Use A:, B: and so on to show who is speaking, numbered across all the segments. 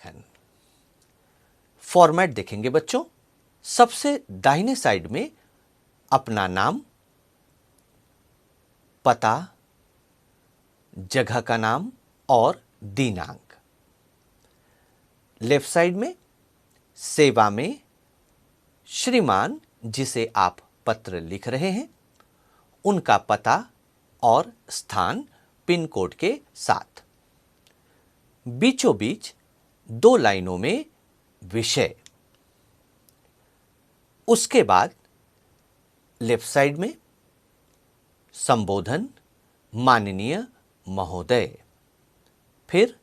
A: लेखन। फॉर्मेट देखेंगे बच्चों, सबसे दाहिने साइड में अपना नाम, पता, जगह का नाम और दिनांक। लेफ्ट साइड में सेवा में श्रीमान जिसे आप पत्र लिख रहे हैं उनका पता और स्थान पिन कोड के साथ। बीचों बीच 2 लाइनों में विषय। उसके बाद लेफ्ट साइड में संबोधन माननीय महोदय। फिर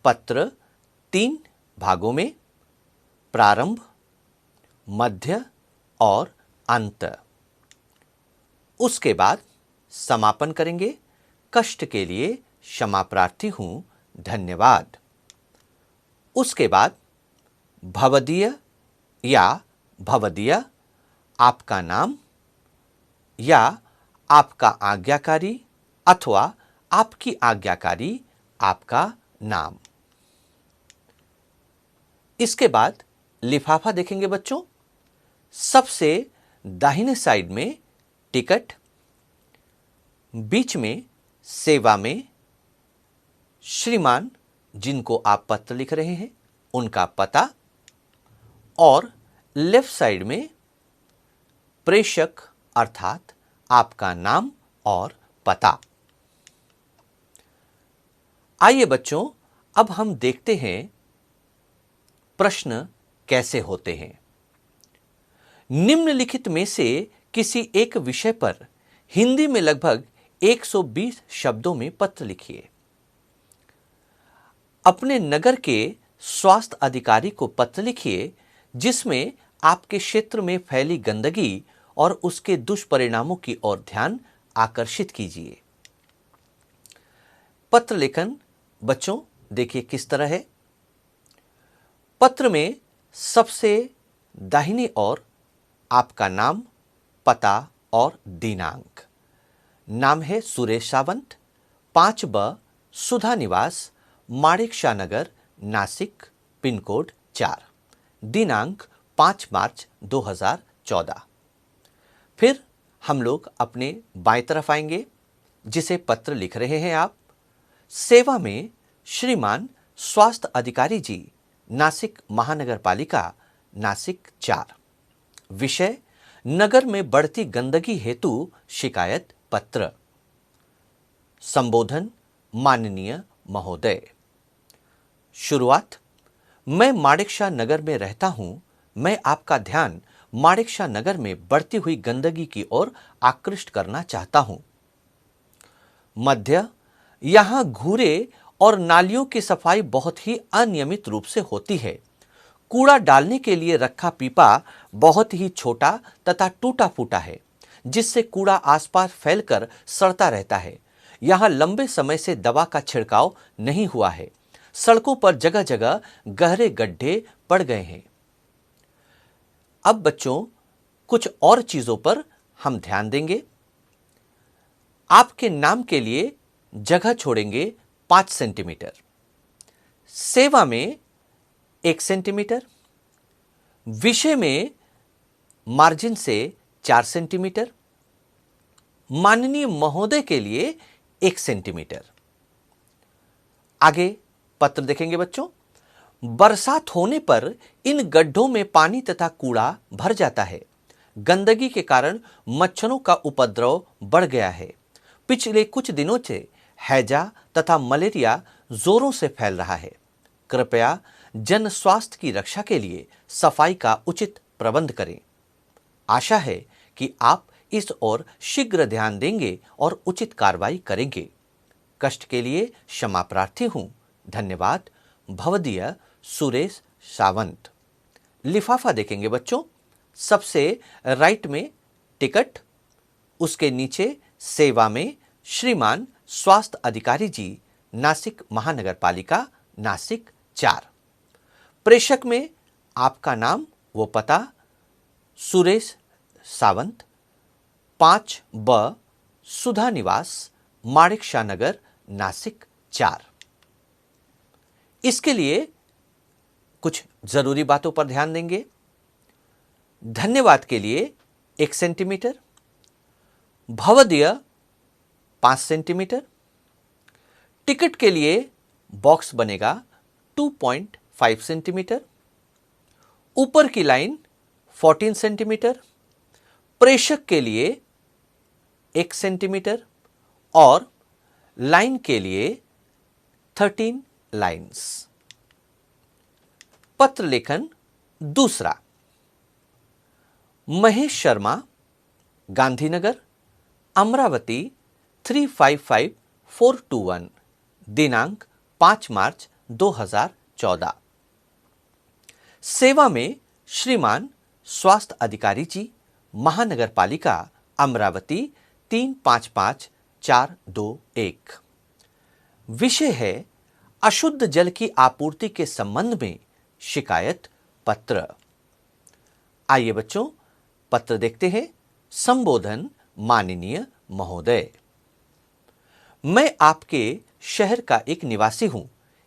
A: पत्र 3 भागों में, प्रारंभ, मध्य और अंत। उसके बाद समापन करेंगे, कष्ट के लिए क्षमा प्रार्थी हूं, धन्यवाद। उसके बाद भवदीय या भवदीय, आपका नाम या आपका आज्ञाकारी अथवा आपकी आज्ञाकारी, आपका नाम। इसके बाद लिफाफा देखेंगे बच्चों, सबसे दाहिने साइड में टिकट, बीच में सेवा में श्रीमान जिनको आप पत्र लिख रहे हैं उनका पता और लेफ्ट साइड में प्रेषक अर्थात आपका नाम और पता। आइए बच्चों, अब हम देखते हैं प्रश्न कैसे होते हैं। निम्नलिखित में से किसी एक विषय पर हिंदी में लगभग 120 शब्दों में पत्र लिखिए। अपने नगर के स्वास्थ्य अधिकारी को पत्र लिखिए जिसमें आपके क्षेत्र में फैली गंदगी और उसके दुष्परिणामों की ओर ध्यान आकर्षित कीजिए। पत्र लेखन बच्चों देखिए किस तरह है। पत्र में सबसे दाहिनी ओर आपका नाम, पता और दिनांक। नाम है सुरेश सावंत, 5B सुधा निवास, माणिक नगर, नासिक, पिन कोड 4। दिनांक 5 मार्च 2014। फिर हम लोग अपने बाएं तरफ आएंगे जिसे पत्र लिख रहे हैं आप। सेवा में श्रीमान स्वास्थ्य अधिकारी जी, नासिक महानगर पालिका, नासिक 4। विषय नगर में बढ़ती गंदगी हेतु शिकायत पत्र। संबोधन माननीय महोदय। शुरुआत, मैं माणिक नगर में रहता हूं। मैं आपका ध्यान माणिक नगर में बढ़ती हुई गंदगी की ओर आकृष्ट करना चाहता हूं। मध्य, यहां घूरे और नालियों की सफाई बहुत ही अनियमित रूप से होती है। कूड़ा डालने के लिए रखा पीपा बहुत ही छोटा तथा टूटा फूटा है जिससे कूड़ा आसपास फैलकर सड़ता रहता है। यहां लंबे समय से दवा का छिड़काव नहीं हुआ है। सड़कों पर जगह जगह गहरे गड्ढे पड़ गए हैं। अब बच्चों कुछ और चीजों पर हम ध्यान देंगे। आपके नाम के लिए जगह छोड़ेंगे 5 सेंटीमीटर, सेवा में 1 सेंटीमीटर, विषय में मार्जिन से 4 सेंटीमीटर, माननीय महोदय के लिए 1 सेंटीमीटर। आगे पत्र देखेंगे बच्चों। बरसात होने पर इन गड्ढों में पानी तथा कूड़ा भर जाता है। गंदगी के कारण मच्छरों का उपद्रव बढ़ गया है। पिछले कुछ दिनों से हैजा तथा मलेरिया जोरों से फैल रहा है। कृपया जन स्वास्थ्य की रक्षा के लिए सफाई का उचित प्रबंध करें। आशा है कि आप इस ओर शीघ्र ध्यान देंगे और उचित कार्रवाई करेंगे। कष्ट के लिए क्षमा प्रार्थी हूं, धन्यवाद। भवदीय सुरेश सावंत। लिफाफा देखेंगे बच्चों। सबसे राइट में टिकट, उसके नीचे सेवा में श्रीमान स्वास्थ्य अधिकारी जी, नासिक महानगर पालिका, नासिक 4। प्रेषक में आपका नाम वो पता, सुरेश सावंत, 5B सुधा निवास, माणिक नगर, नासिक 4। इसके लिए कुछ जरूरी बातों पर ध्यान देंगे। धन्यवाद के लिए 1 सेंटीमीटर, भवदीय 5 सेंटीमीटर, टिकट के लिए बॉक्स बनेगा 2.5 सेंटीमीटर, ऊपर की लाइन 14 सेंटीमीटर, प्रेषक के लिए 1 सेंटीमीटर और लाइन के लिए 13 लाइन्स। पत्र लेखन दूसरा, महेश शर्मा, गांधीनगर, अमरावती 355421, दिनांक 5 मार्च 2014। सेवा में श्रीमान स्वास्थ्य अधिकारी जी, महानगर पालिका अमरावती 355421। विषय है अशुद्ध जल की आपूर्ति के संबंध में शिकायत पत्र। आइए बच्चों, पत्र देखते हैं। संबोधन, माननीय महोदय, मैं आपके शहर का एक निवासी हूं।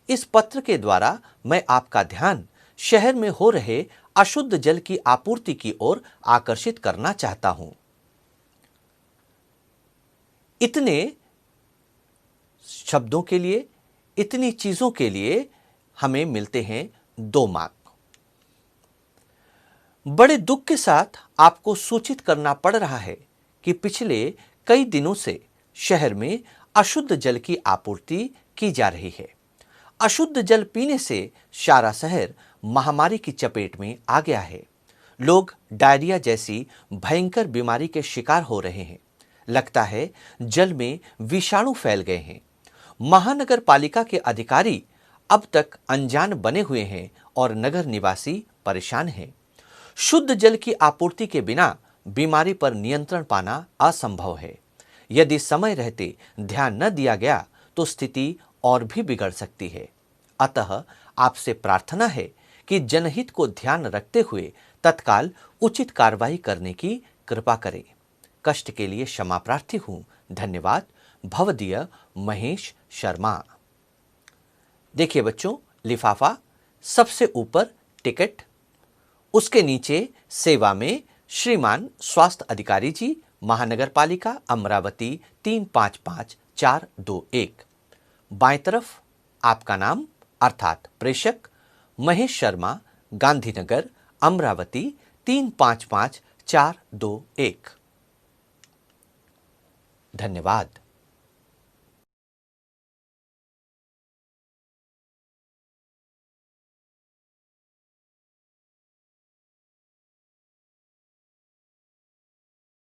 A: इस पत्र के द्वारा मैं आपका ध्यान शहर में हो रहे अशुद्ध जल की आपूर्ति की ओर आकर्षित करना चाहता हूं। इतने शब्दों के लिए, इतनी चीजों के लिए हमें मिलते हैं 2 मार्क। बड़े दुख के साथ आपको सूचित करना पड़ रहा है कि पिछले कई दिनों से शहर में अशुद्ध जल की आपूर्ति की जा रही है। अशुद्ध जल पीने से सारा शहर महामारी की चपेट में आ गया है। लोग डायरिया जैसी भयंकर बीमारी के शिकार हो रहे हैं। लगता है जल में विषाणु फैल गए हैं। महानगर पालिका के अधिकारी अब तक अनजान बने हुए हैं और नगर निवासी परेशान हैं। शुद्ध जल की आपूर्ति के बिना बीमारी पर नियंत्रण पाना असंभव है। यदि समय रहते ध्यान न दिया गया तो स्थिति और भी बिगड़ सकती है। अतः आपसे प्रार्थना है कि जनहित को ध्यान रखते हुए तत्काल उचित कार्रवाई करने की कृपा करें। कष्ट के लिए क्षमा प्रार्थी हूं। धन्यवाद। भवदीय महेश शर्मा। देखिए बच्चों, लिफाफा, सबसे ऊपर टिकट, उसके नीचे सेवा में श्रीमान स्वास्थ्य अधिकारी जी, महानगर पालिका अमरावती 355421। बाएं तरफ आपका नाम अर्थात प्रेषक महेश शर्मा, गांधीनगर अमरावती 355421। धन्यवाद।